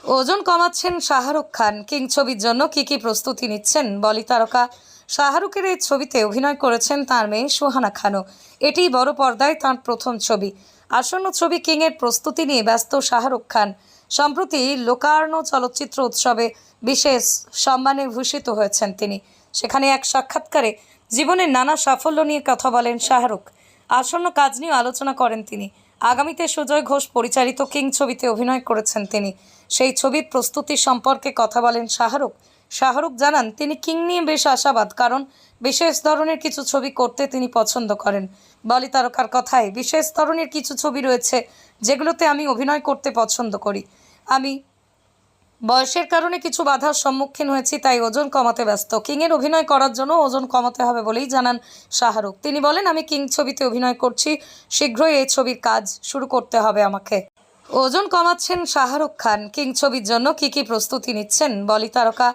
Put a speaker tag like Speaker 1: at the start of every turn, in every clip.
Speaker 1: ওজন কমাচ্ছেন শাহরুখ খান। কিং ছবির জন্য কি প্রস্তুতি নিচ্ছেন বলি তারকা শাহরুখের এই ছবিতে অভিনয় করেছেন তার মেয়ে সুহানা খানও। এটি বড় পর্দায় তাঁর প্রথম ছবি। আসন্ন ছবি কিং এর প্রস্তুতি নিয়ে ব্যস্ত শাহরুখ খান। সম্প্রতি লোকার্নো চলচ্চিত্র উৎসবে বিশেষ সম্মানে ভূষিত হয়েছেন তিনি। সেখানে এক সাক্ষাৎকারে জীবনের নানা সাফল্য নিয়ে কথা বলেন শাহরুখ। আসন্ন কাজ নিয়ে আলোচনা করেন তিনি। আগামীতে সুজয় ঘোষ পরিচালিত কিং ছবিতে অভিনয় করেছেন তিনি। সেই ছবির প্রস্তুতি সম্পর্কে কথা বলেন শাহরুখ জানান তিনি কিং নিয়ে বেশ আশাবাদ, কারণ বিশেষ ধরনের কিছু ছবি করতে তিনি পছন্দ করেন। বলি তারকার কথায়, বিশেষ ধরনের কিছু ছবি রয়েছে যেগুলোতে আমি অভিনয় করতে পছন্দ করি। আমি বয়সের কারণে কিছু বাধার সম্মুখীন হয়েছি, তাই ওজন কমাতে ব্যস্ত। কিংয়ের অভিনয় করার জন্য ওজন কমাতে হবে বলেই জানান শাহরুখ। তিনি বলেন, আমি কিং ছবিতে অভিনয় করছি, শীঘ্রই এই ছবির কাজ শুরু করতে হবে আমাকে। ওজন কমাচ্ছেন শাহরুখ খান। কিং ছবির জন্য কি প্রস্তুতি নিচ্ছেন বলি তারকা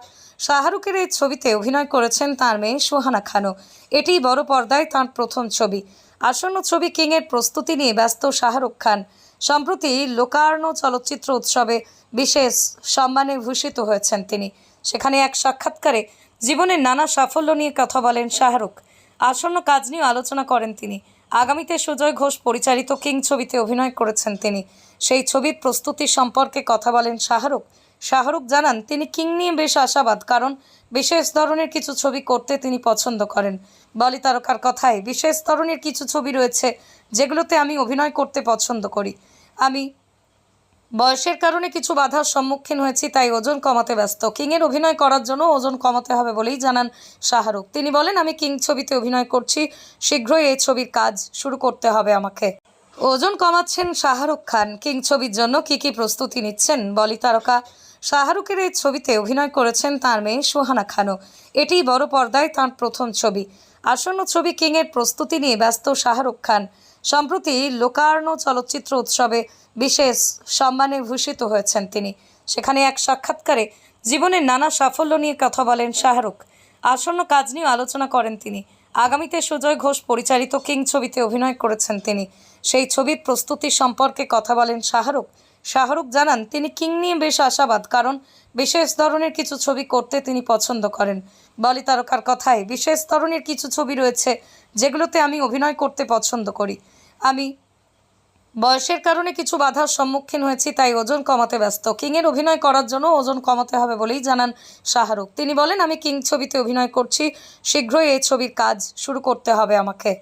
Speaker 1: শাহরুখের এই ছবিতে অভিনয় করেছেন তার মেয়ে সুহানা খানও। এটি বড় পর্দায় তাঁর প্রথম ছবি। আসন্ন ছবি কিং এর প্রস্তুতি নিয়ে ব্যস্ত শাহরুখ খান। সম্প্রতি লোকার্নো চলচ্চিত্র উৎসবে বিশেষ সম্মানে ভূষিত হয়েছেন তিনি। সেখানে এক সাক্ষাৎকারে জীবনের নানা সাফল্য নিয়ে কথা বলেন শাহরুখ। আসন্ন কাজ নিয়ে আলোচনা করেন তিনি। আগামীতে সুজয় ঘোষ পরিচালিত কিং ছবিতে অভিনয় করেছেন তিনি। সেই ছবির প্রস্তুতি সম্পর্কে কথা বলেন শাহরুখ জানান তিনি কিং নিয়ে বেশ আশাবাদ, কারণ বিশেষ ধরনের কিছু ছবি করতে তিনি পছন্দ করেন। বলি তারকার কথায়, বিশেষ ধরনের কিছু ছবি রয়েছে যেগুলোতে আমি অভিনয় করতে পছন্দ করি। আমি বয়সের কারণে কিছু বাধার সম্মুখীন হয়েছি, তাই ওজন কমাতে ব্যস্ত। কিংয়ের অভিনয় করার জন্য ওজন কমাতে হবে বলেই জানান শাহরুখ। তিনি বলেন, আমি কিং ছবিতে অভিনয় করছি, শীঘ্রই এই ছবির কাজ শুরু করতে হবে আমাকে। ওজন কমাচ্ছেন শাহরুখ খান। কিং ছবির জন্য কি প্রস্তুতি নিচ্ছেন বলি তারকা শাহরুখের এই ছবিতে অভিনয় করেছেন তার মেয়ে সুহানা খানও। এটি বড় পর্দায় তাঁর প্রথম ছবি। আসন্ন ছবি কিং এর প্রস্তুতি নিয়ে ব্যস্ত শাহরুখ খান। সম্প্রতি লোকার্নো চলচ্চিত্র উৎসবে বিশেষ সম্মানে ভূষিত হয়েছেন তিনি। সেখানে এক সাক্ষাৎকারে জীবনের নানা সাফল্য নিয়ে কথা বলেন শাহরুখ। আসন্ন কাজ নিয়ে আলোচনা করেন তিনি। আগামীতে সুজয় ঘোষ পরিচালিত কিং ছবিতে অভিনয় করেছেন তিনি। সেই ছবির প্রস্তুতি সম্পর্কে কথা বলেন শাহরুখ জানান তিনি কিং নিয়ে বেশ আশাবাদ, কারণ বিশেষ ধরনের কিছু ছবি করতে তিনি পছন্দ করেন। বলি তারকার কথায়, বিশেষ ধরনের কিছু ছবি রয়েছে যেগুলোতে আমি অভিনয় করতে পছন্দ করি। আমি বয়সের কারণে কিছু বাধার সম্মুখীন হয়েছি, তাই ওজন কমাতে ব্যস্ত। কিংয়ের অভিনয় করার জন্য ওজন কমাতে হবে বলেই জানান শাহরুখ। তিনি বলেন, আমি কিং ছবিতে অভিনয় করছি, শীঘ্রই এই ছবির কাজ শুরু করতে হবে আমাকে।